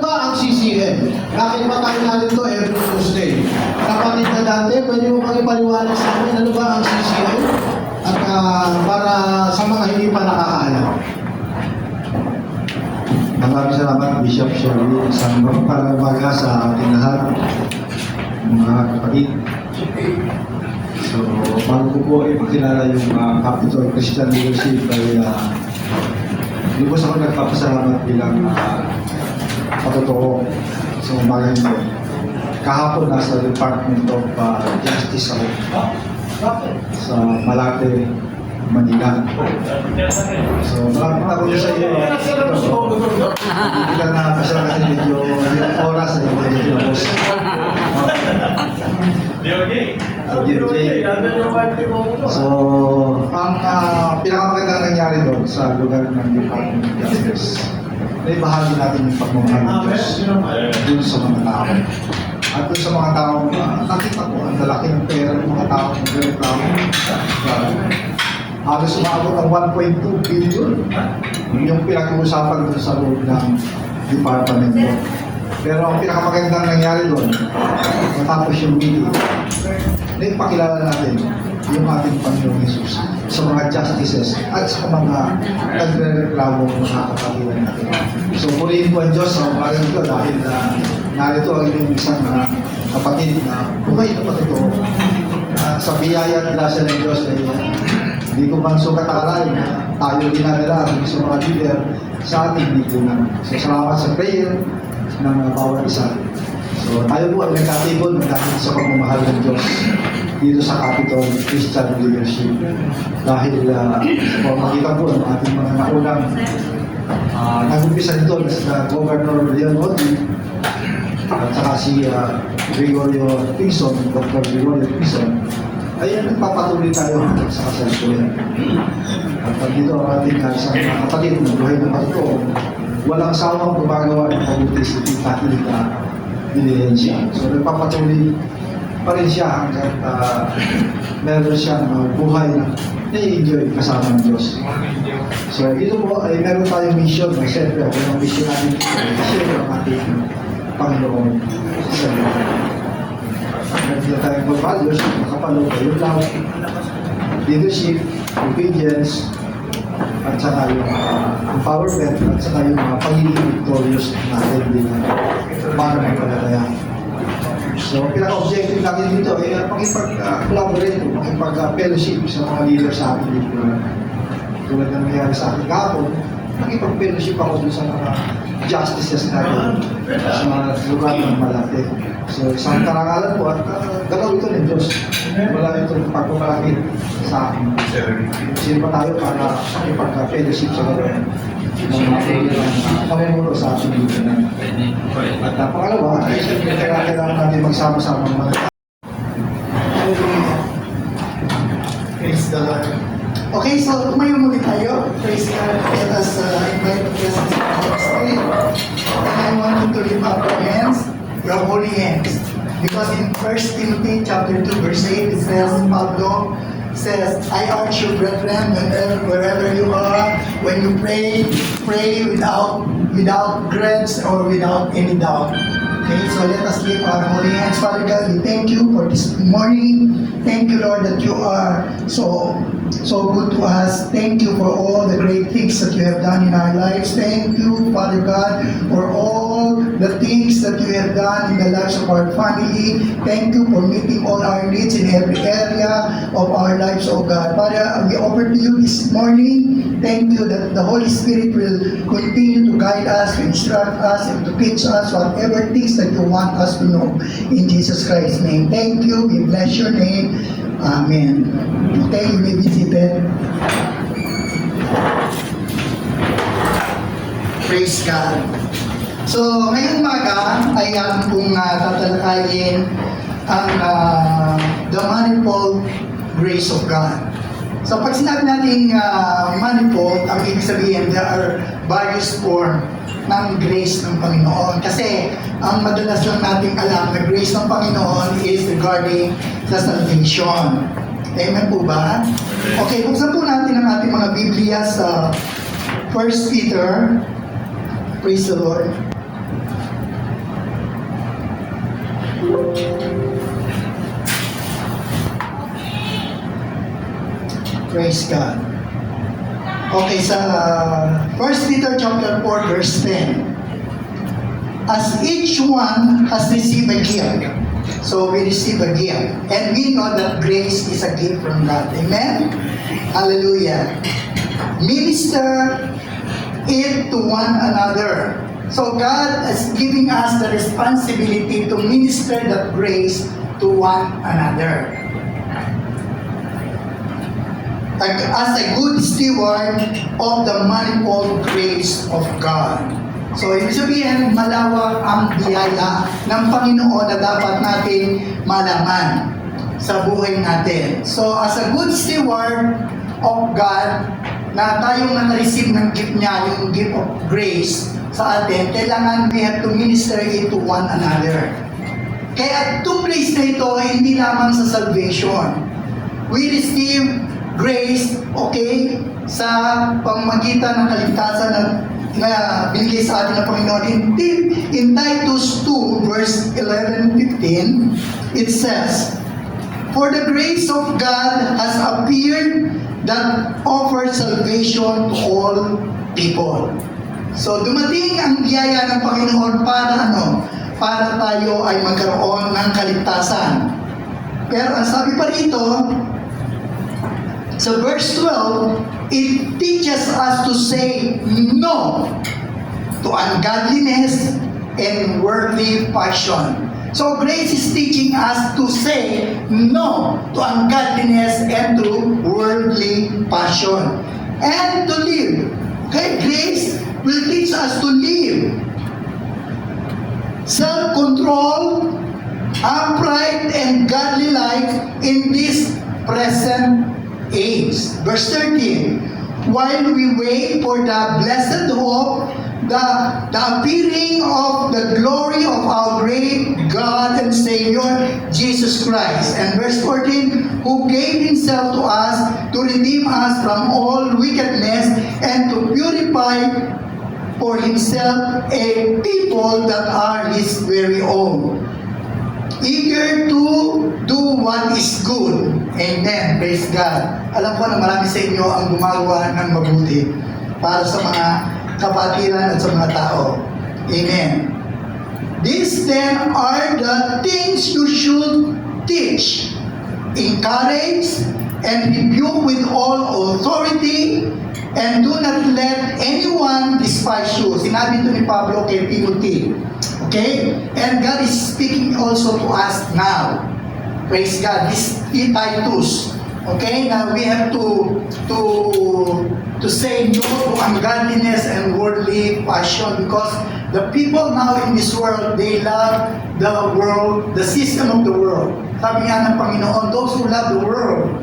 ba ang CCM? Bakit ba tayo narito every Tuesday? Kapatid na dati, pwede mo kami paliwanag sa amin, ano ba ang CCM? At para sa mga hindi pa nakakaalam. Maraming salamat, Bishop Sherry. Isang panabaga sa ating lahat, mga kapatid. So, bago ko po ipakilala yung Capitol Christian Leadership ay lubos ako nagpapasalamat bilang patotoo sa umaga nito. Kahapon nasa Department of Justice ako sa Malate, Manila. So, maraming ako sa iyo. Hindi ka na pasalamat kasi medyo yung oras ay medyo labos. So, ang pinakamagandang nangyari doon sa lugar ng Department of Justice, ay bahagi natin yung pagmamahal ng Diyos doon sa mga tao. At doon sa mga tao, nakita ko, ang lalaki ng pera ng mga tao ng reklamo. Halos umabot ng 1.2 billion yung pinag-uusapan doon sa loob ng department doon. Pero ang pinakamagandang nangyari doon, matapos yung meeting, nagpakilala natin yung ating Panginoong Jesus sa mga justices at sa mga nagre-reklamo ng mga kapatiran natin. So, purihin po ang Diyos sa umaga ito dahil narito ang inyong isang kapatid na buhay na patotoo. Sa biyaya at grasya ng Diyos ay hindi ko man sukat akalain na tayo dinadala sa mga leader sa ating lipunan. So, salamat sa prayer ng bawat isa. So, tayo po ay nagkatibol dahil sa pagmamahal ng Diyos dito sa Capitol Christian Leadership. Dahil makita po ng ating mga naunang nag-umpisa nito na Governor Leon Odi at saka si Gregorio Pinson, Dr. Gregorio Pinson, ay nagpapatuloy tayo hanggang sa kasalukuyan. At dito ang ating isang kapatid na buhay ng patotoo, walang sawang gumagawa ng kabuti si Tita Hilda Vilalencia. So nagpapatuloy pa rin siya hanggang meron siyang buhay na nai-enjoy kasama ng Diyos. So dito po ay meron tayong mission na siyempre ang mission natin siyempre ang ating Panginoon sa hindi tayong mag-values, makapalo yung love, leadership, obedience, at saka yung empowerment, at saka yung pagiging victorious natin bilang para magpalataya. So, pinaka-objective natin dito ay makipag-collaborate, makipag-fellowship sa mga leaders sa atin dito. Tulad na nangyari sa akin kahapon, nakipag-fellowship ako dun sa mga justices natin sa mga lugar ng Malate. So, isang karangalan po at galaw ito ng Diyos. Wala itong pagpamalaki sa akin. Sino pa tayo para makipag-fellowship sa mga pamumuno sa ating dito. At pangalawa, kailangan natin magsama-sama ng mga Praise the Lord. Okay, so tumayo muli tayo. Praise God. Let us invite the presence of the Holy Spirit. And I want you to lift up your hands, your holy hands. Because in 1 Timothy chapter 2, verse 8, it says, Pablo says, I urge you, brethren, wherever you are, when you pray, pray without grudge or without any doubt. Okay, so let us lift our holy hands. Father God, we thank you for this morning. Thank you, Lord, that you are so good to us. Thank you for all the great things that you have done in our lives. Thank you, Father God, for all the things that you have done in the lives of our family. Thank you for meeting all our needs in every area of our lives, oh God. Father, we offer to you this morning. Thank you that the Holy Spirit will continue to guide us, to instruct us, and to teach us whatever things that you want us to know. In Jesus Christ's name. Thank you. We bless your name. Amen. Okay, you may be seated. Praise God. So, ngayong umaga ay ang pong tatalakayin ang the manifold grace of God. So, pag sinabi natin manifold, ang ibig sabihin, there are various form ng grace ng Panginoon. Kasi, ang madalas lang natin alam na grace ng Panginoon is regarding sa salvation. Amen po ba? Okay, buksan po natin ang ating mga Biblia sa 1 Peter. Praise the Lord. Praise God. Okay, sa 1 Peter chapter 4, verse 10. As each one has received a gift, so we receive a gift. And we know that grace is a gift from God. Amen? Hallelujah. Minister it to one another. So God is giving us the responsibility to minister that grace to one another. As a good steward of the manifold grace of God. So, ibig sabihin, malawak ang biyaya ng Panginoon na dapat natin malaman sa buhay natin. So, as a good steward of God, na tayong na-receive ng gift niya, yung gift of grace sa atin, kailangan we have to minister it to one another. Kaya itong grace na ito, hindi lamang sa salvation. We receive grace, okay, sa pamamagitan ng kaligtasan na binigay sa atin ng Panginoon. In Titus 2, verse 11 and 15, it says, "For the grace of God has appeared that offers salvation to all people." So, dumating ang biyaya ng Panginoon para ano? Para tayo ay magkaroon ng kaligtasan. Pero ang sabi pa rito, sa verse 12, it teaches us to say no to ungodliness and worldly passion. So grace is teaching us to say no to ungodliness and to worldly passion. And to live. Okay, grace will teach us to live self-control, upright, and godly life in this present age. Verse 13, while we wait for the blessed hope, the appearing of the glory of our great God and Savior, Jesus Christ. And verse 14, who gave himself to us to redeem us from all wickedness and to purify for himself a people that are his very own, eager to do what is good. Amen. Praise God. Alam ko na marami sa inyo ang gumagawa ng mabuti para sa mga kapatiran at sa mga tao. Amen. These then are the things you should teach, encourage, and rebuke with all authority, and do not let anyone despise you. Sinabi ito ni Pablo kay Timothy. Okay? And God is speaking also to us now. Praise God. This is Titus. Okay? Now we have to say no to ungodliness and worldly passion, because the people now in this world, they love the world, the system of the world. Sabi nga ng Panginoon, those who love the world,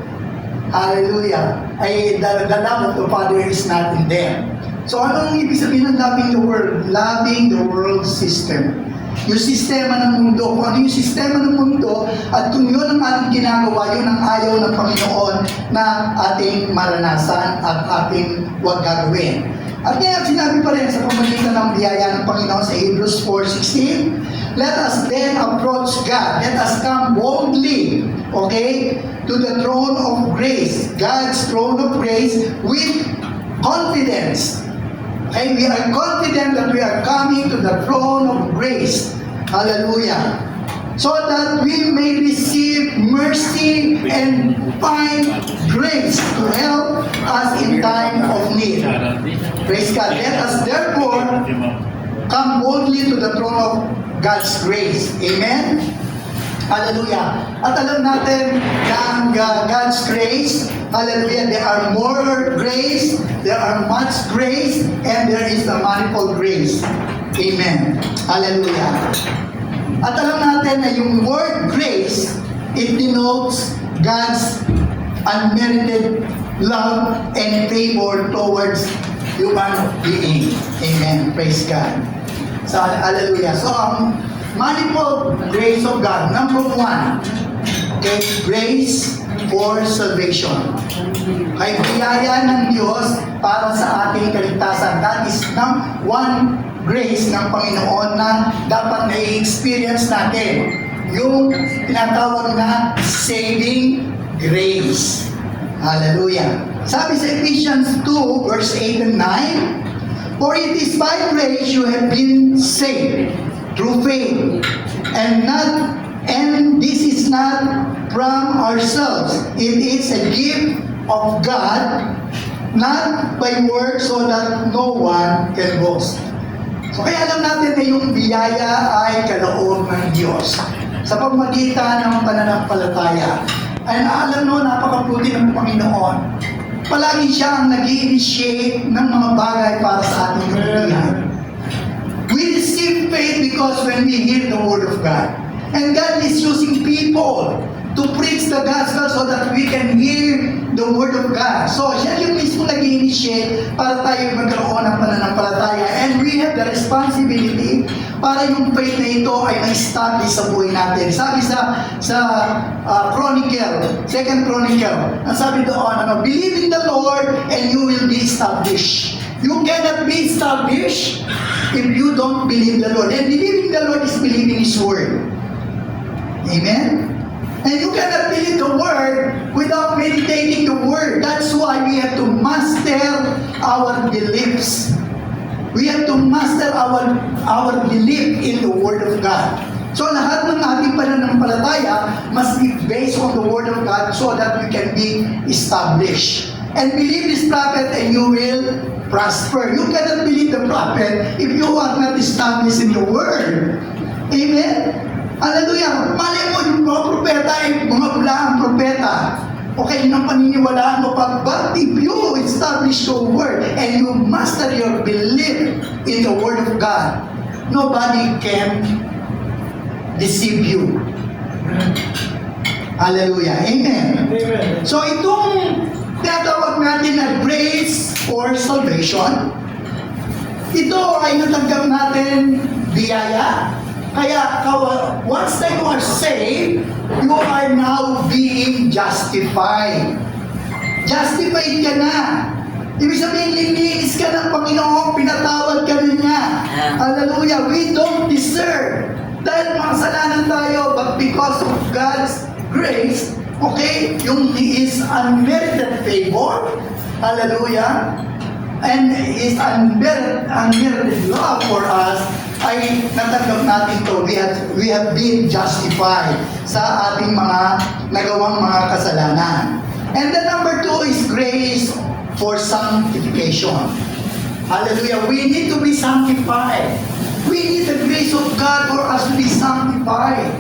hallelujah, ay the love of the Father is not in them. So anong ibig sabihin ng loving the world? Loving the world system. Yung sistema ng mundo. Kung ano yung sistema ng mundo, at kung yun ang ating ginagawa, yun ang ayaw ng Panginoon na ating maranasan at ating huwag gagawin. At kaya sinabi pa rin sa pamamagitan ng biyaya ng Panginoon sa Hebrews 4:16, let us then approach God. Let us come boldly, okay, to the throne of grace, God's throne of grace, with confidence. And we are confident that we are coming to the throne of grace. Hallelujah. So that we may receive mercy and find grace to help us in time of need. Praise God. Let us therefore come boldly to the throne of God's grace. Amen? Hallelujah. At alam natin na ang God's grace, hallelujah, there are more grace, there are much grace, and there is a manifold grace. Amen. Hallelujah. At alam natin na yung word grace, it denotes God's unmerited love and favor towards human being. Amen. Praise God. So, hallelujah. So, manifold grace of God. Number one, okay, grace for salvation. Kay biyaya ng Diyos para sa ating kaligtasan. That is one grace ng Panginoon na dapat na-experience natin. yung tinatawag na saving grace. Hallelujah. Sabi sa Ephesians 2, verse 8 and 9, "For it is by grace you have been saved through faith, and this is not from ourselves. It is a gift of God, not by works, so that no one can boast." So kaya alam natin na yung biyaya ay kaloob ng Diyos sa pamamagitan ng pananampalataya. Ay alam mo, napakabuti ng Panginoon. Palagi siya ang nag-i-initiate ng mga bagay para sa ating kabutihan. We receive faith because when we hear the Word of God. And God is using people to preach the gospel so that we can hear the Word of God. So, siya yung mismo nag-i-initiate para tayo magkaroon ng pananampalataya. And we have the responsibility para yung faith na ito ay ma-establish sa buhay natin. Sabi sa Chronicle, 2 Chronicle, ang sabi doon, believe in the Lord and you will be established. You cannot be established if you don't believe the Lord. And believing the Lord is believing His Word. Amen? And you cannot believe the Word without meditating the Word. That's why we have to master our beliefs. We have to master our belief in the Word of God. So lahat ng ating pananampalataya must be based on the Word of God so that we can be established. And believe this prophet and you will prosper. You cannot believe the prophet if you are not established in the Word. Amen? Hallelujah! Malay mo yung mga propeta ay mga bulaang propeta. Okay, yun ang paniniwalaan mo pa. But if you establish your Word and you master your belief in the Word of God, nobody can deceive you. Hallelujah! Amen! Amen. So itong tinatawag natin na grace for salvation, ito ay natanggap natin biyaya. Kaya once that you are saved, you are now being justified. Justified ka na. Ibig sabihin, lininis ka ng Panginoon, pinatawad ka na niya. Hallelujah! We don't deserve. Dahil makasalanan tayo, but because of God's grace, okay, yung His unmerited favor, hallelujah, and His unmerited love for us, ay natanggap natin to. We have been justified sa ating mga nagawang mga kasalanan. And the number 2 is grace for sanctification. Hallelujah. We need to be sanctified. We need the grace of God for us to be sanctified.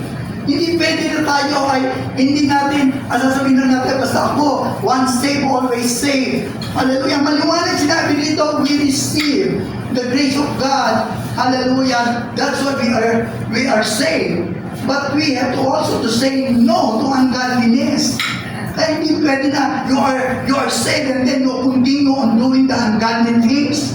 Hindi pwede na tayo ay hindi natin, sasabihin na natin, basta ako, once saved, always saved. Hallelujah. Maliwanag sinabi dito, we receive the grace of God. Hallelujah. That's why we are saved. But we have to also to say no to ungodliness. Kaya hindi pwede na you are saved and then you continue on doing the ungodly things.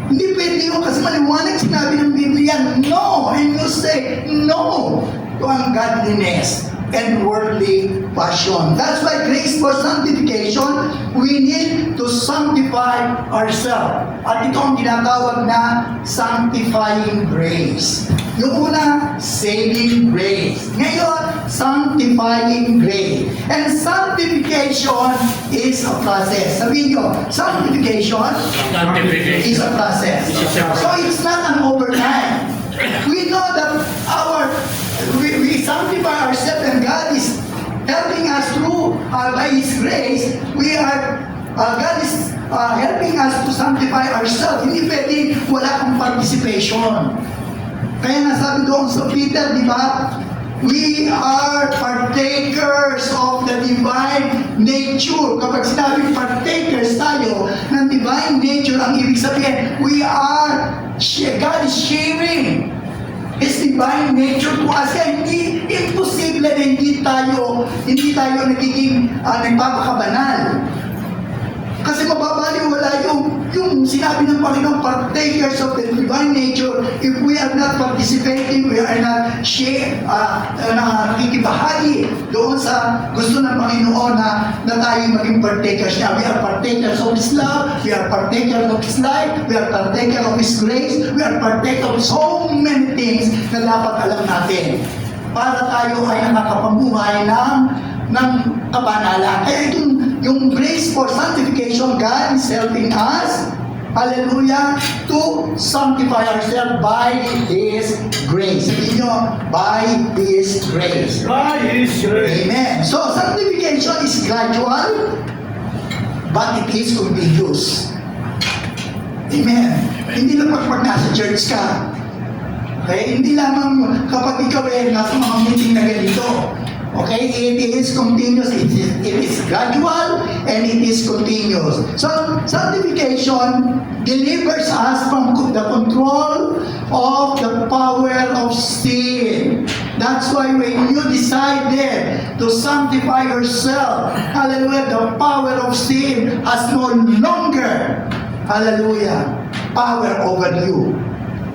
Hindi pwede yun kasi maliwanag sinabi ng Biblia, no! And you say no to ungodliness and worldly passion. That's why grace for sanctification, we need to sanctify ourselves. At ito ang tinatawag na sanctifying grace. Yung una, saving grace. Ngayon, sanctifying grace. And sanctification is a process. Sabihin nyo, sanctification is a process. So it's not an overnight. We know that we sanctify ourselves and God is helping us through by His grace. God is helping us to sanctify ourselves. Hindi pwede wala kang participation. Kaya nasabi doon sa Peter, di ba? We are partakers of the divine nature. Kapag sinabi partakers tayo ng divine nature, ang ibig sabihin, God is sharing His divine nature to us. Kaya hindi imposible na hindi tayo nagiging nagpapakabanal. Kasi mababaliwala yung sinabi ng Panginoon, partakers of the divine nature, if we are not participating, we are not nakikibahagi doon sa gusto ng Panginoon na tayo maging partakers niya. We are partakers of His love, we are partakers of His life, we are partakers of His grace, we are partakers of so many things na dapat alam natin para tayo ay nakakapamuhay ng kabanalan. Kaya yung grace for sanctification, God is helping us, hallelujah, to sanctify ourselves by His grace. Sabihin nyo, by His grace. By His grace. Amen. So, sanctification is gradual, but it is continuous. Amen. Hindi lang pag nasa church ka. Okay? Hindi lamang kapag ikaw ay nasa mga meeting na ganito. Okay? It is continuous, it is gradual, and it is continuous. So, sanctification delivers us from the control of the power of sin. That's why when you decided to sanctify yourself, hallelujah, the power of sin has no longer, hallelujah, power over you.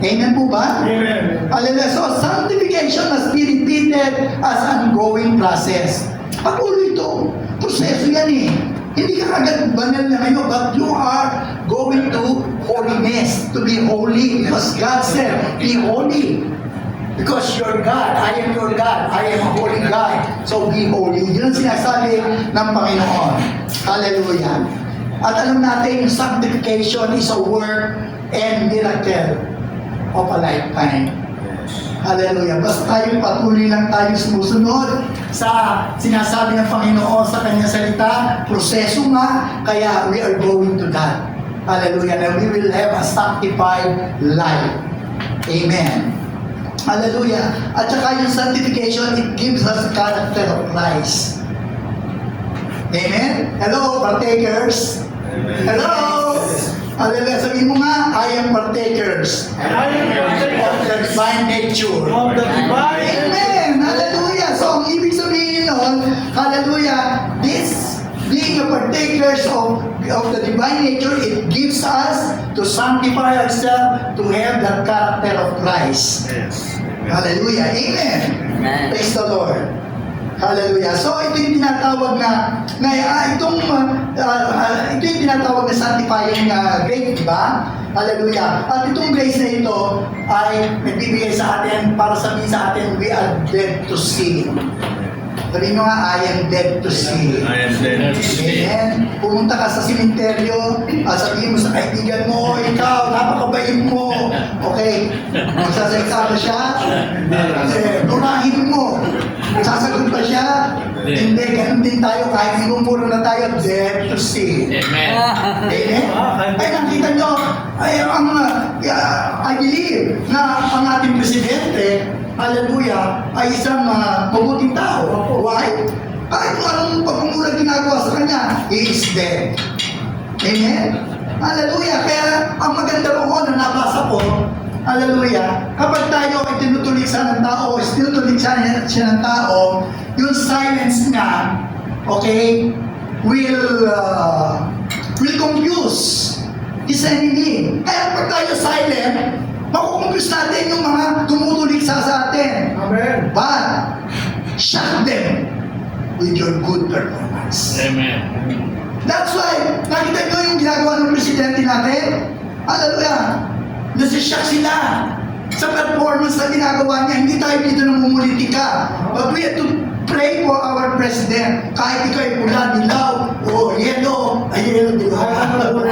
Amen po ba? Amen. Hallelujah. So, sanctification must be repeated as an ongoing process. Patuloy ito. Proseso yan eh. Hindi ka agad banal na ngayon, but you are going to holiness, to be holy. Because God said, be holy. Because you're God, I am your God, I am a holy God. So be holy. Yun ang sinasabi ng Panginoon. Hallelujah. At alam natin, sanctification is a work and miracle of a lifetime. Hallelujah. Basta tayo patuloy lang tayo sumusunod sa sinasabi ng Panginoon sa kanyang salita, proseso nga, kaya we are going to that. Hallelujah. And we will have a sanctified life. Amen. Hallelujah. At saka yung sanctification, it gives us the character of Christ. Amen. Hello, partakers. Hello. Hallelujah. Sabihin mo nga, I am partakers I am of the divine nature. of the divine. Amen. Hallelujah. So, ang ibig sabihin nun, hallelujah, this being a partakers of the divine nature, it gives us to sanctify ourselves to have the character of Christ. Yes. Hallelujah. Amen. Amen. Praise the Lord. Hallelujah. So ito yung tinatawag ito yung tinatawag na sanctifying grace, di ba? Hallelujah. At itong grace na ito ay nagbibigay sa atin para sabihin sa atin, we are dead to sin. Sabihin mo nga, I am dead to sin. I am dead to sin. Amen. Pumunta ka sa simenteryo, sabihin mo sa kaibigan mo, ikaw, napakabait mo. Okay, magsasalita ba siya? Durahin mo. Sasagot ba siya? Hindi, ganun din tayo. Kahit inumuro na tayo, dead to sin. Amen. Amen? Ay, nakita nyo, I believe na ang ating presidente, hallelujah, ay isang mabuting tao. Why? Kahit kung anong pagmumura ginagawa sa kanya, he is dead. Amen? Hallelujah. Kaya ang maganda roon na nabasa ko, hallelujah, kapag tayo ay tinutuliksa ng tao, tinutuliksa siya ng tao, yung silence niya, okay, will confuse his enemy. Kaya pag tayo silent, makukumpuse natin yung mga tumutuliksa sa atin. Amen. But, shock them with your good performance. Amen. That's why, nakita nyo yung ginagawa ng presidente natin? Hallelujah! Nasishock sila sa performance na ginagawa niya. Hindi tayo dito namumulitika. But we have to pray for our president. Kahit ikaw ay pula, dilaw, o yellow, dilaw,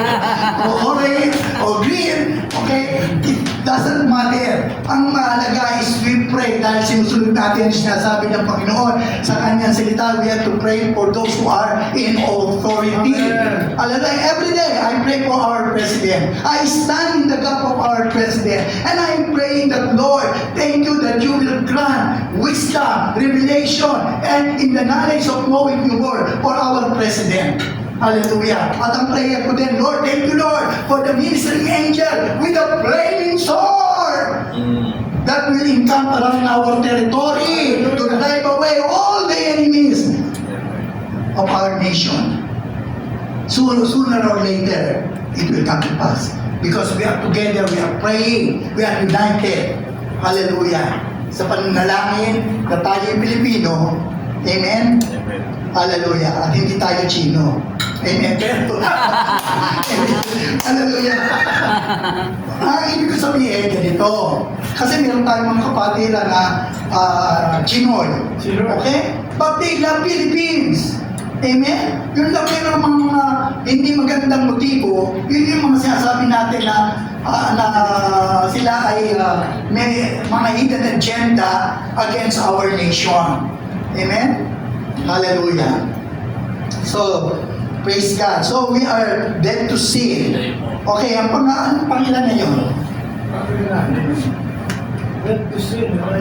o orange, o green, okay? It doesn't matter. Ang mahalaga is we pray dahil sinusunod natin ang sinasabi ng Panginoon sa kanyang salita. We have to pray for those who are in authority. Amen. Hallelujah. Every day, I pray for our president. I stand in the gap of our president. And I am praying that, Lord, thank you that you will grant wisdom, revelation, and in the knowledge of knowing you, Lord, for our president. Hallelujah. At ang prayer ko din, Lord, thank you, Lord, for the ministering angel with a flaming sword that will encamp around our territory to drive away all the enemies of our nation. Sooner or later, it will come to pass. Because we are together, we are praying, we are united. Hallelujah. sa pananalangin na tayo Pilipino. Amen? Hallelujah. At hindi tayo Chino. Amen. Pero hallelujah. Ang ibig ko sabihin, ganito. Kasi meron tayong mga kapatira na Chinoy. Okay? But they love Philippines. Amen? Yun lang meron mga hindi magandang motibo, yun yung mga sinasabi natin na sila ay may mga hidden agenda against our nation. Amen? Hallelujah. So, praise God. So, we are dead to sin. Okay, ang pangilan na yun?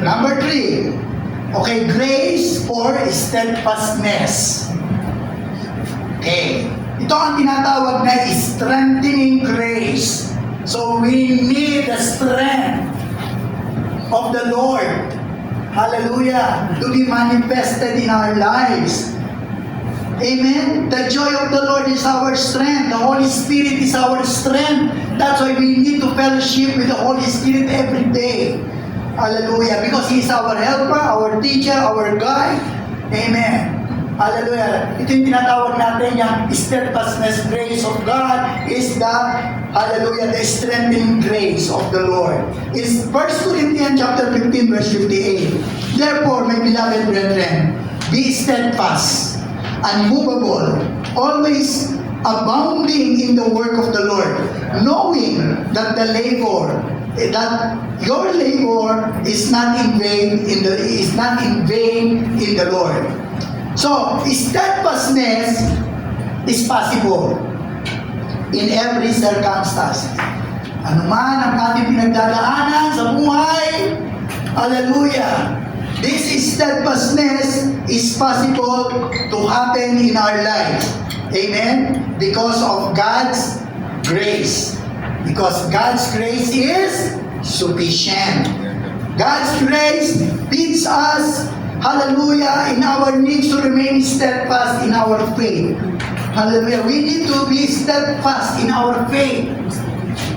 Number 3. Okay, grace for steadfastness. Okay. Ito ang tinatawag na strengthening grace. So, we need the strength of the Lord. Hallelujah. To be manifested in our lives. Amen. The joy of the Lord is our strength. The Holy Spirit is our strength. That's why we need to fellowship with the Holy Spirit every day. Hallelujah. Because He is our helper, our teacher, our guide. Amen. Hallelujah. Ito yung tinatawag natin yung steadfastness grace of God is the, hallelujah, the strengthening grace of the Lord. It's 1 Corinthians chapter 15 verse 58. Therefore, my beloved brethren, be steadfast, unmovable, always abounding in the work of the Lord, knowing that your labor is not in vain in the Lord. So, steadfastness is possible in every circumstance. Ano man ang ating pinagdadaanan sa buhay, hallelujah, this steadfastness is possible to happen in our lives. Amen? Because of God's grace. Because God's grace is sufficient. God's grace leads us, hallelujah, in our needs to remain steadfast in our faith. Hallelujah. We need to be steadfast in our faith.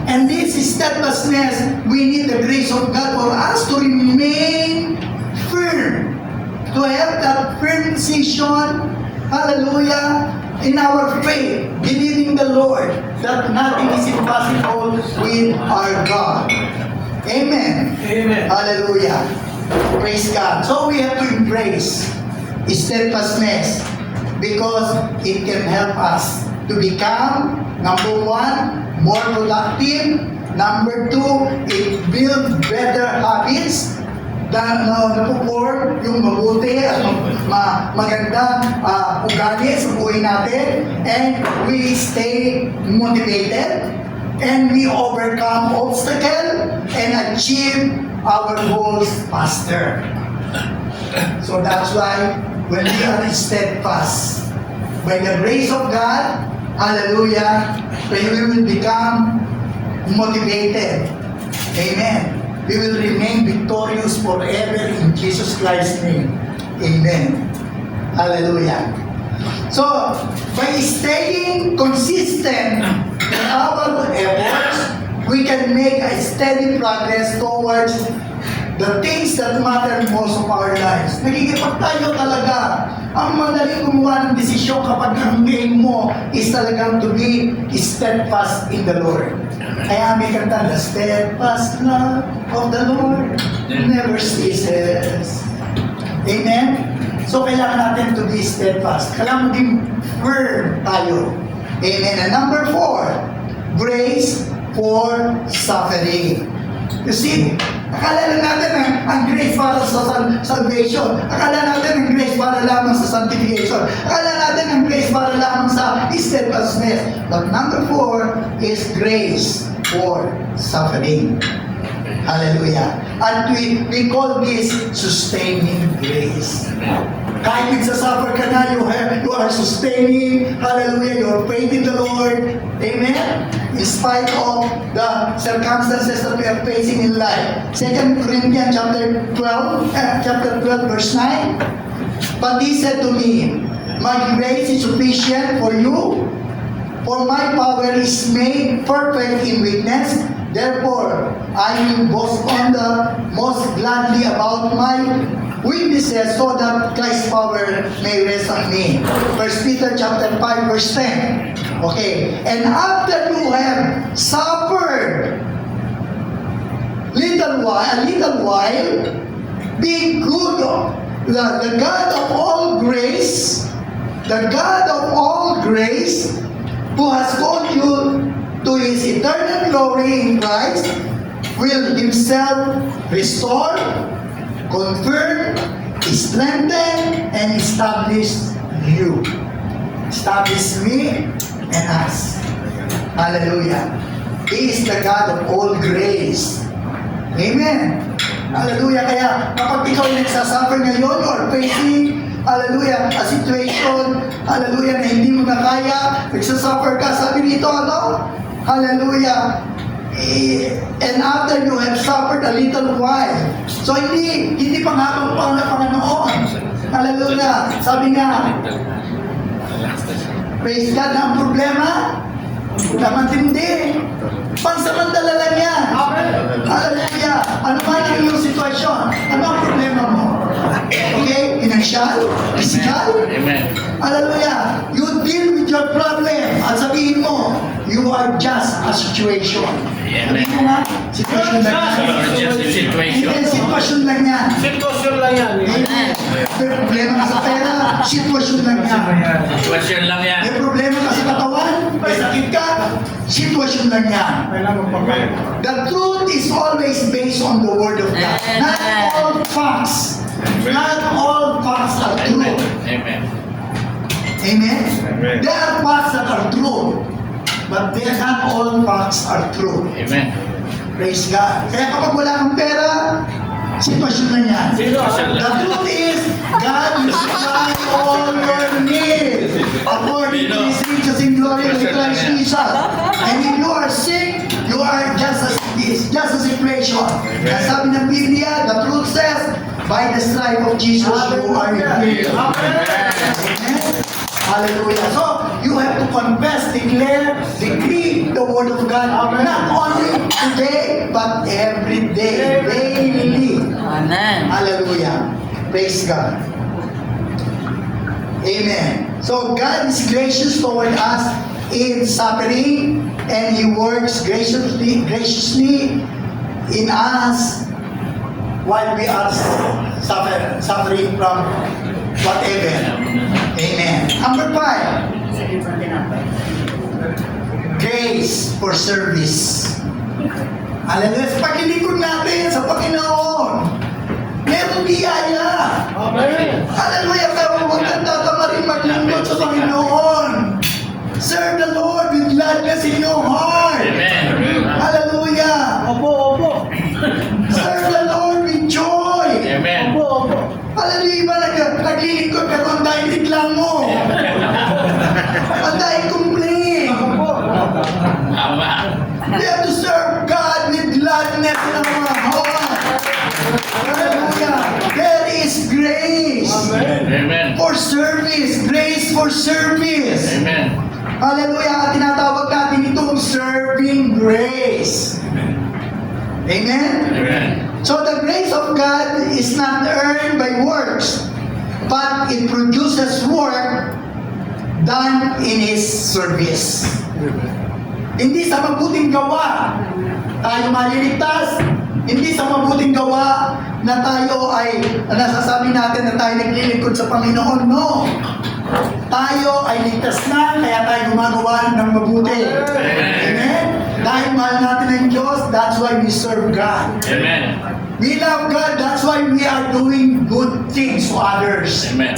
And this steadfastness, we need the grace of God for us to remain firm. To have that firm decision, hallelujah, in our faith, believing the Lord that nothing is impossible with our God. Amen. Amen. Hallelujah. Praise God. So we have to embrace steadfastness because it can help us to become, number 1, more productive. Number 2, it builds better habits na napuporm yung mabuti at magandang ugali sa buhay natin, and we stay motivated and we overcome obstacle and achieve our goals faster. So that's why when we are steadfast by the grace of God, hallelujah, we will become motivated. Amen. We will remain victorious forever in Jesus Christ's name. Amen. Hallelujah. So, by staying consistent in our efforts, we can make a steady progress towards the things that matter most of our lives. Nagigipag tayo talaga. Ang madaling gumawa ng desisyon kapag ang aim mo is talagang to be steadfast in the Lord. Kaya may kanta, the steadfast love of the Lord never ceases. Amen? So kailangan natin to be steadfast. Kailangan maging firm tayo. Amen. And number 4, grace for suffering. You see, akala lang natin ang grace para sa salvation. Akala natin ang grace para lamang sa sanctification. Akala natin ang grace para lamang sa steadfastness. But number 4 is grace for suffering. Hallelujah. And we call this sustaining grace. Kahit nagsasuffer ka na, you are sustaining, hallelujah, your faith in the Lord. Amen? In spite of the circumstances that we are facing in life. 2 Corinthians chapter 12 verse 9. But he said to me, my grace is sufficient for you, for my power is made perfect in weakness. Therefore, I will boast on the most gladly about weaknesses so that Christ's power may rest on me. 1 Peter chapter 5 verse 10. Okay. And after you have suffered a little while, be good. The God of all grace, who has called you to His eternal glory in Christ, will Himself restore, confirm, strengthen, and establish you. Establish me and us. Hallelujah. He is the God of all grace. Amen. Hallelujah. Kaya kapag ikaw ay nagsasuffer ngayon, you are facing, hallelujah, a situation, hallelujah, na hindi mo na kaya, nagsasuffer ka, sabi dito, ano? Hallelujah. And after you have suffered a little while. So hindi pang habang pa na Panginoon. Hallelujah. Sabi nga, praise God, na ang problema, matindi. Pansamantala lang yan. Hallelujah. Ano man ang iyong sitwasyon? Ano ang problema mo? Okay? Financial? Physical? Amen. Hallelujah. You deal with your problem. At sabihin mo, you are just a situation. Amen. Sabihin mo nga, sitwasyon lang yan. Or just a situation. Hindi, sitwasyon lang yan. Sitwasyon lang yan. Amen. May problema ka sa pera, sitwasyon lang yan. Question lang yan. May problema ka sa katawan, may sakit ka, sitwasyon lang yan. The truth is always based on the Word of God. Not all facts. Not all facts are true. Amen. Amen? There are facts that are true. But not all facts are true. Amen. Praise God. Kaya kapag wala kang pera, sitwasyon lang yan. The truth is, God will supply all your needs according to His riches in glory in Christ Jesus. And if you are sick, you are it's just a situation. Kaya sabi ng Biblia, the truth says, by the stripe of Jesus, you are healed. Amen? Hallelujah. So, you have to confess, declare, decree the Word of God, not only today, but every day, daily. Amen. Hallelujah. Praise God. Amen. So, God is gracious toward us in suffering, and He works graciously in us while we are suffering from whatever. Amen. Number 5. Grace for service. Hallelujah. Sa paglilingkod natin sa Panginoon, meron biyaya. Hallelujah. Pero huwag kang tatamarin maglingkod sa Panginoon. Serve the Lord with gladness in your heart. Amen. Hallelujah. Opo. Serve the Lord with joy. Amen. Hallelujah. Iba naglilingkod ka kung dahil reklamo. Ang dahil complain. Tama. We have to serve God with gladness in our heart. Hallelujah. There is grace Amen. for service. Grace for service. Amen. Hallelujah. At tinatawag natin itong serving grace. Amen? Amen. So the grace of God is not earned by works, but it produces work done in His service. Hindi sa mabuting gawa tayo maliligtas. Hindi sa mabuting gawa na tayo ay nasasabi natin na tayo naglilingkod sa Panginoon. No. Tayo ay ligtas na, kaya tayo gumagawa ng mabuti. Amen? Dahil mahal natin ang Diyos, that's why we serve God. Amen. We love God, that's why we are doing good things to others. Amen.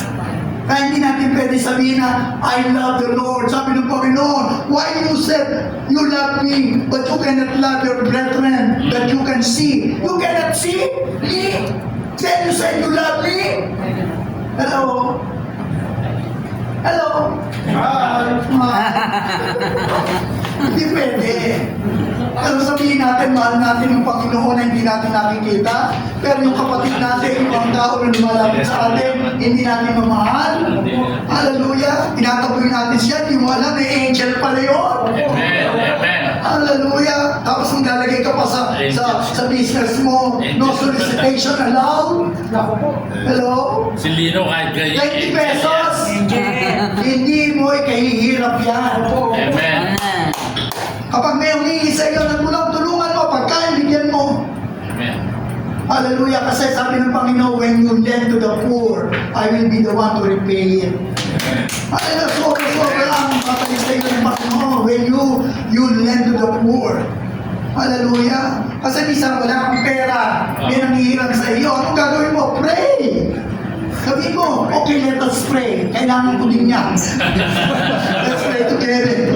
Kaya hindi natin pwede sabihin na, I love the Lord. Sabi ng Panginoon, why you said you love me, but you cannot love your brethren that you can see? You cannot see me? Then you said you love me? Hello? Hello? Hindi pwede. Pero sabihin natin, mahal natin yung Panginoon na hindi natin nakikita. Pero yung kapatid natin, yung mga tao na lumalapit sa atin, hindi natin mamahal. Hallelujah. Tinataboy natin siya, hindi mo alam, may angel pala yun. Amen. Amen. Hallelujah. Tapos kung lalagay ka pa sa business mo, no solicitation allowed. Hello? Si Lino kahit ganyan. 20 pesos. Hindi mo ikahihirap yan. Amen. Kapag may humingi sa iyo ng tulungan mo, pagkain, bigyan mo. Amen. Hallelujah. Kasi sabi ng Panginoon, when you lend to the poor, I will be the one to repay it. Hallelujah. Sobra ang papalik sa iyo ng Panginoon when you lend to the poor. Hallelujah. Kasi minsan wala kang pera, may nanghihirap sa iyo. Anong gagawin mo? Pray! Sabi mo, okay, let us pray. Kailangan ko din yan. Let's pray together.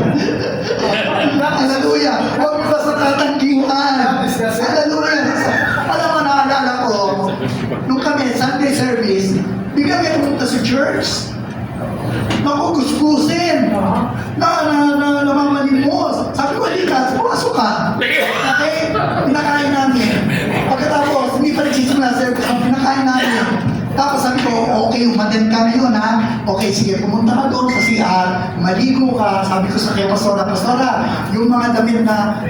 Hallelujah. Huwag mo basta tatanggihan. Hallelujah. Alam mo, naalala ko, nung kami, Sunday service, bigyan kami pumunta sa church. Naku, kuskusin. Namamalimos. Sabi ko, halika, pumasok ka. Okay? Pinakain namin. Pagkatapos, hindi pa nagsisimula service, ang pinakain namin. Tapos sabi ko, okay, umaten ka ngayon ha. Okay, sige, pumunta ka doon sa CR, maligo ka. Sabi ko sa kay Pastora, yung mga damit na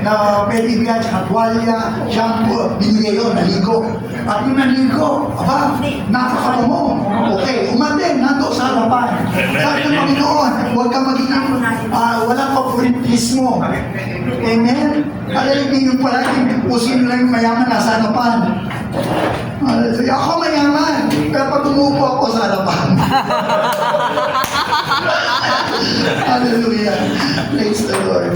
pwede ibigay, tsaka tuwalya, shampoo, binigay yun, naligo. At yung naligo, aba, napakamo mo. Okay, umaten, nando sa harapan. Sabi ng Panginoon, huwag ka maging, walang favoritismo. Amen? Alam niyo yung palagi, kung sino lang yung mayaman nasa harapan. Ako mayaman, pero pag umupo ako sa harapan. Hallelujah. Praise the Lord.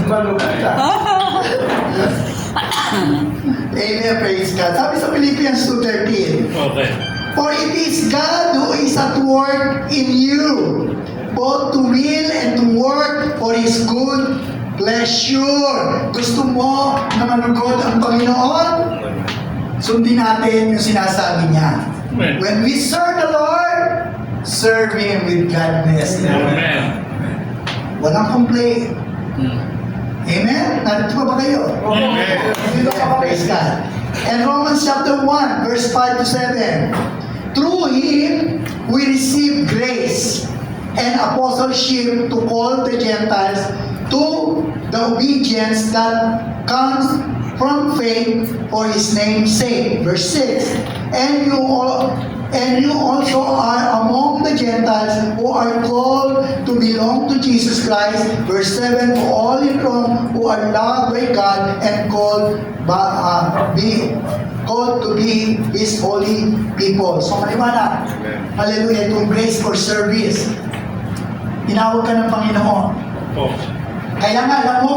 Amen, praise God. Sabi sa Philippians 2:13, Okay. for it is God who is at work in you, both to will and to work for His good pleasure. Gusto mo na manugod ang Panginoon? Sundin natin yung sinasabi niya. Amen. When we serve the Lord, serve Him with gladness. Amen. Walang complaint. Amen? Narito pa ba kayo? Amen. Praise God. And Romans chapter 1, verse 5 to 7. Through Him, we receive grace and apostleship to call the Gentiles to the obedience that comes from faith for His name's sake. Verse 6. And you also are among the Gentiles who are called to belong to Jesus Christ. Verse 7. For all in Rome who are loved by God and called to be His holy people. So maliwanag. Hallelujah. Itong grace for service. Tinawag ka ng Panginoon. Oh. Kaya nga alam mo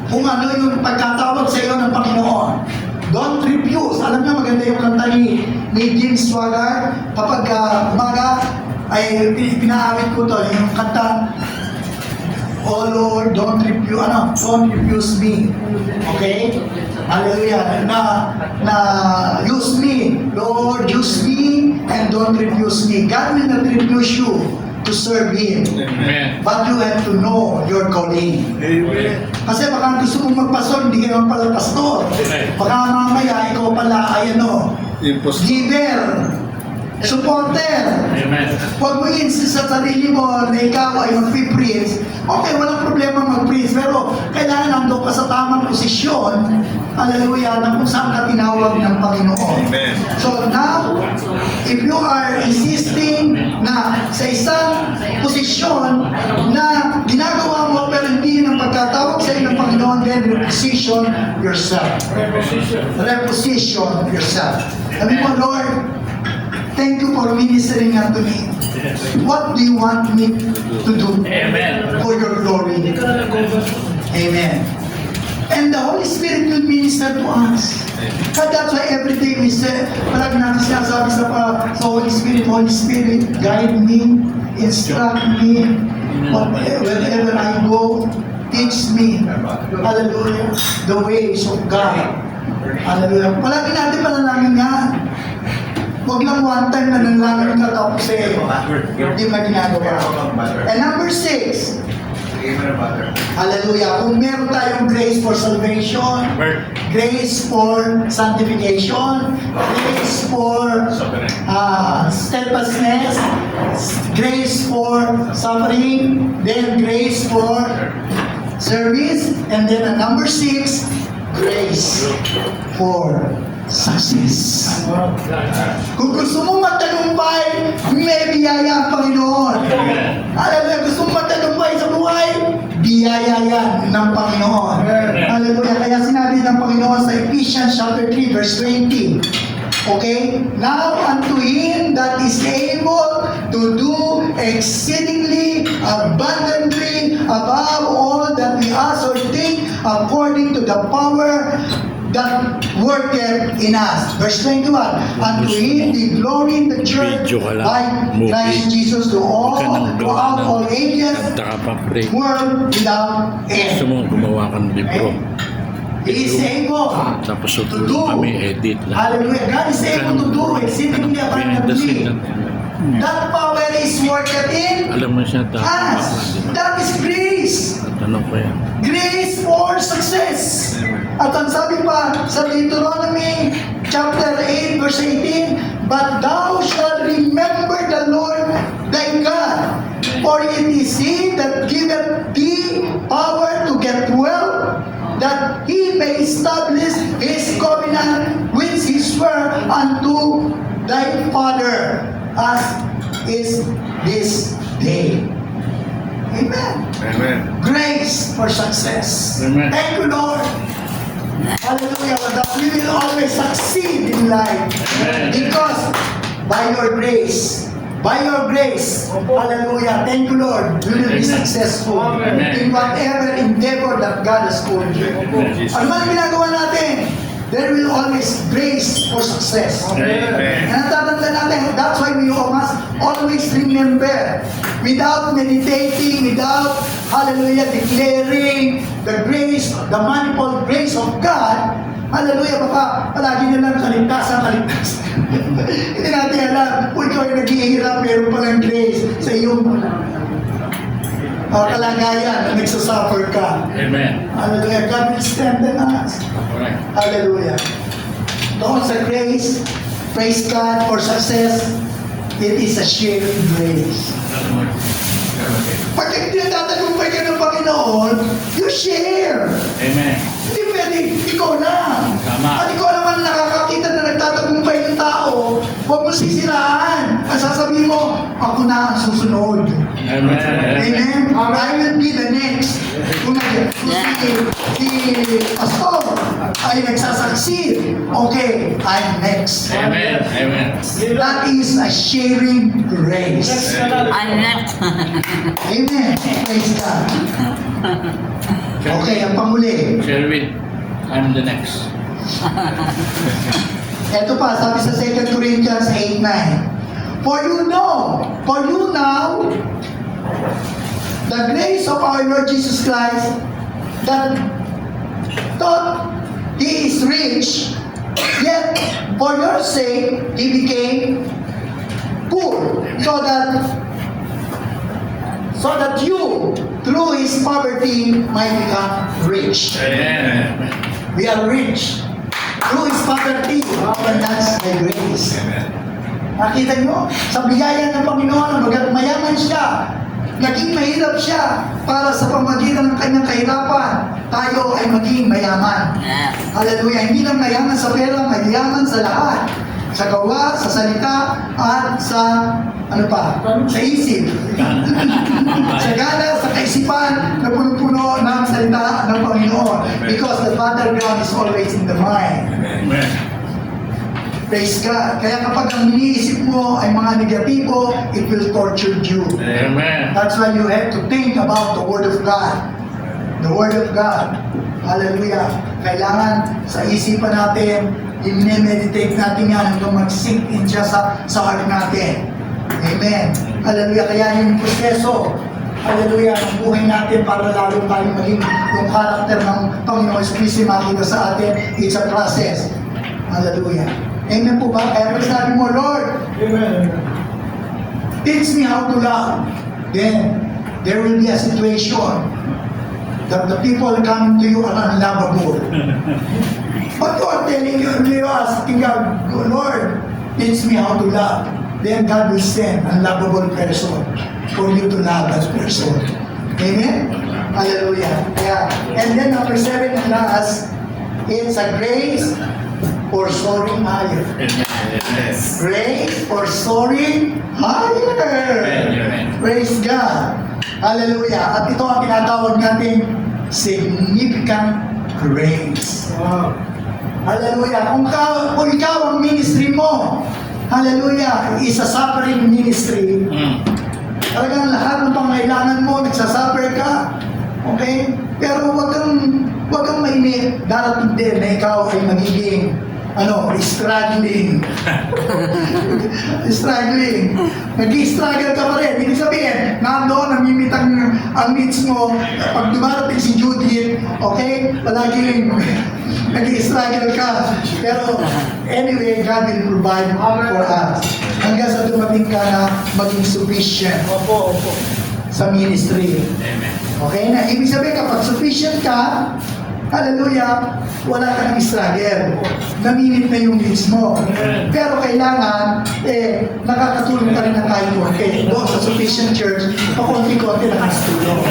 kung ano yung pagkatawag sa iyo ng Panginoon. Don't refuse. Alam niyo maganda yung kanta ni James Swagger. Kapag umaga ay pinaawit ko to yung kanta, oh Lord, don't refuse me. Okay? Hallelujah. Na use me. Lord, use me and don't refuse me. God will not refuse you to serve Him. Amen. But you have to know your calling. Amen. Kasi baka gusto mong magpastor, hindi ka naman pala pastor. Baka mamaya, ikaw pala ay giver, supporter. Amen. Huwag mo insist sa sarili mo na ikaw ay mag-preach. Okay, walang problema mag-preach, pero kailangan nandun ka sa tamang posisyon, hallelujah, na kung saan ka tinawag ng Panginoon. Amen. So now, if you are insisting na sa isang posisyon na ginagawa mo pero hindi ng pagkatawag sa iyo ng Panginoon, then reposition yourself. Reposition yourself. Sabi mo, Lord, thank you for ministering unto me. What do you want me to do Amen. for your glory? Amen. And the Holy Spirit will minister to us. Kaya that's why every day we say, palagi natin sinasabi sa Holy Spirit, guide me, instruct me, wherever I go, teach me, hallelujah, the ways of God. Hallelujah. Palagi natin panalangin yan. Huwag lang one time na nanalangin ka tapos hindi mo ginagawa. And number 6, hallelujah, kung meron tayong grace for salvation, grace for sanctification, grace for steadfastness, grace for suffering, then grace for service, and then number 6, grace for success. Kung gusto mo magtagumpay, may biyaya ang Panginoon. Hallelujah. Gusto mo magtagumpay sa buhay, biyaya yan ng Panginoon. Hallelujah. Kaya sinabi ng Panginoon sa Ephesians chapter 3 verse 20. Okay? Now unto Him that is able to do exceedingly abundantly above all that we ask or think, according to the power that worketh in us. Verse 21, unto Him the glory in the church Video ka lang. by Christ Jesus to all, Huwag ka nang gawa throughout ng all ages, kanta ka pa, pre. world without Gusto end. mo gumawa ka ng libro. He is able Tapos to do. tutulong kami, edit lang. Hallelujah. God is able to do exceedingly abundantly. That power is worketh in Alam mo siya, us. That is grace. Tanong ko yan. Grace for success. At ang sabi pa sa Deuteronomy chapter 8 verse 18, but thou shalt remember the Lord thy God, for it is He that giveth thee power to get wealth, that He may establish His covenant which He sware unto thy father, as is this day. Amen. Amen. Grace for success. Amen. Thank you, Lord. Hallelujah. That we will always succeed in life. Amen. Because by your grace, hallelujah, thank you, Lord, we will be Amen. successful Amen. in whatever endeavor that God has called you. Amen. Ano man ginagawa natin, there will always grace for success. Amen. And natatanda natin, that's why we must always remember, without meditating, without, hallelujah, declaring the grace, the manifold grace of God, hallelujah, baka palagi na lang kaligtasan. Hindi natin alam, kung ikaw ay naghihirap, meron palang grace sa iyong kalagayan na nagsasuffer ka. Amen. Hallelujah, God will strengthen us. Correct. Hallelujah. Doon sa grace, praise God for success, it is a sharing grace. Pag tinatagumpay ka ng Panginoon, you share. Amen. Hindi pwede, ikaw lang. Tama. At ikaw naman nakakakita na nagtatagumpay ng tao, huwag mo sisiraan. Ang sasabihin mo, ako na ang susunod. Amen. Amen? I will be the next. Kung si pastor ay nagsasucceed, okay, I'm next. Amen. Amen. That is a sharing grace. Anak. Amen. Praise God. Okay, ang panguli. Sherwin, I'm the next. Ito pa, sabi sa 2 Corinthians 8:9. For you know the grace of our Lord Jesus Christ, that thought He is rich, yet for your sake He became poor, so that you, through His poverty, might become rich. Amen. We are rich through His poverty, and that's by grace. Nakita nyo, sa biyaya ng Panginoon, mayaman siya, naging mahirap siya, para sa pamagitan ng kanyang kahirapan, tayo ay maging mayaman. Hallelujah. Hindi lang mayaman sa pera, mayaman sa lahat. Sa gawa, sa salita, at sa, sa isip. Sa gana, sa kaisipan, na puno-puno ng salita ng Panginoon. Because the battleground is always in the mind. Amen. Praise God. Kaya kapag ang iniisip mo ay mga negatibo, it will torture you. Amen. That's why you have to think about the Word of God. The Word of God. Hallelujah. Kailangan sa isipan natin, i-meditate natin yan hanggang mag-sink in siya sa heart natin. Amen. Hallelujah. Kaya yung proseso, hallelujah, ang buhay natin para lalo tayo maging yung karakter ng Panginoon Kristo makita sa atin, it's a process. Hallelujah. Amen po ba? Kaya sabi mo, Lord, teach me how to love. Then, there will be a situation that the people coming to you are unlovable. But you are telling you are asking God, Lord, teach me how to love. Then God will send a lovable person for you to love that person. Amen? Hallelujah. Kaya, and then number 7 and last, it's a grace for soaring higher. Amen. Grace for soaring higher. Amen. Praise God. Hallelujah. At ito ang tinatawag natin significant grace. Hallelujah. Kung ikaw ang ministry mo, hallelujah, is a suffering ministry, talagang lahat ng pangailangan mo, nagsasuffer ka. Okay? Pero wag kang mainit. Darating din na ikaw ay magiging struggling. Struggling. Nag-struggle ka pa rin. Ibig sabihin, nandoon, namimit ang needs mo. Pag dumarating si Judith, okay, palaging nag-struggle ka. Pero anyway, God will provide for us. Hanggang sa dumating ka na maging sufficient sa ministry. Amen. Okay na? Ibig sabihin, kapag sufficient ka, hallelujah, wala ka ng struggle. Naminit na yung needs mo. Pero kailangan, nakakatulong ka rin ng kahit konti. Doon sa sufficient church, pakunti-konti nakakatulong.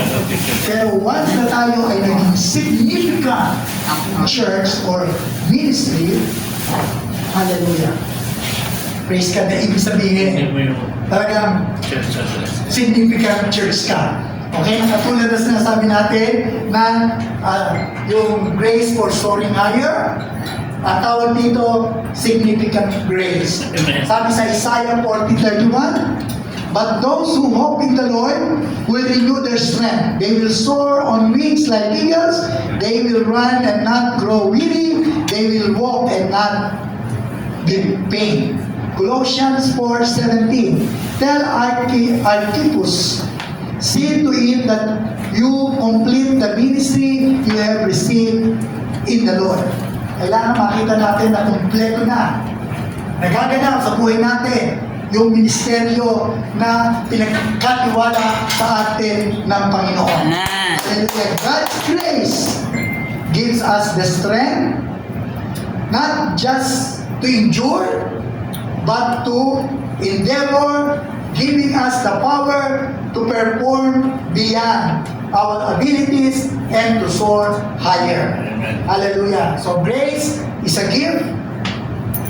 Pero once na tayo ay naging significant church or ministry, hallelujah. Praise God na ibig sabihin, Hindi mo yung talagang church address. significant church ka. Okay, katulad na sinasabi natin na yung grace for soaring higher, ang tawag dito, significant grace. Amen. Sabi sa Isaiah 40:31, but those who hope in the Lord will renew their strength. They will soar on wings like eagles. They will run and not grow weary. They will walk and not give pain. Colossians 4:17, tell Archippus, see to it that you complete the ministry you have received in the Lord. Kailangan makita natin na kumpleto na. Nagaganap sa buhay natin yung ministeryo na pinagkatiwala sa atin ng Panginoon. Hallelujah. God's grace gives us the strength not just to endure, but to endeavor, giving us the power to perform beyond our abilities and to soar higher. Amen. Hallelujah. So grace is a gift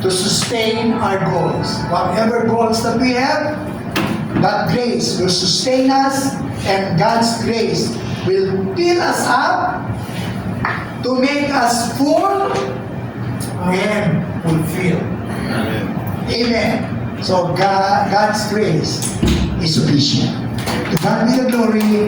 to sustain our goals. Whatever goals that we have, that grace will sustain us, and God's grace will fill us up to make us full and fulfilled. Amen. So God's grace is sufficient. To God be the glory.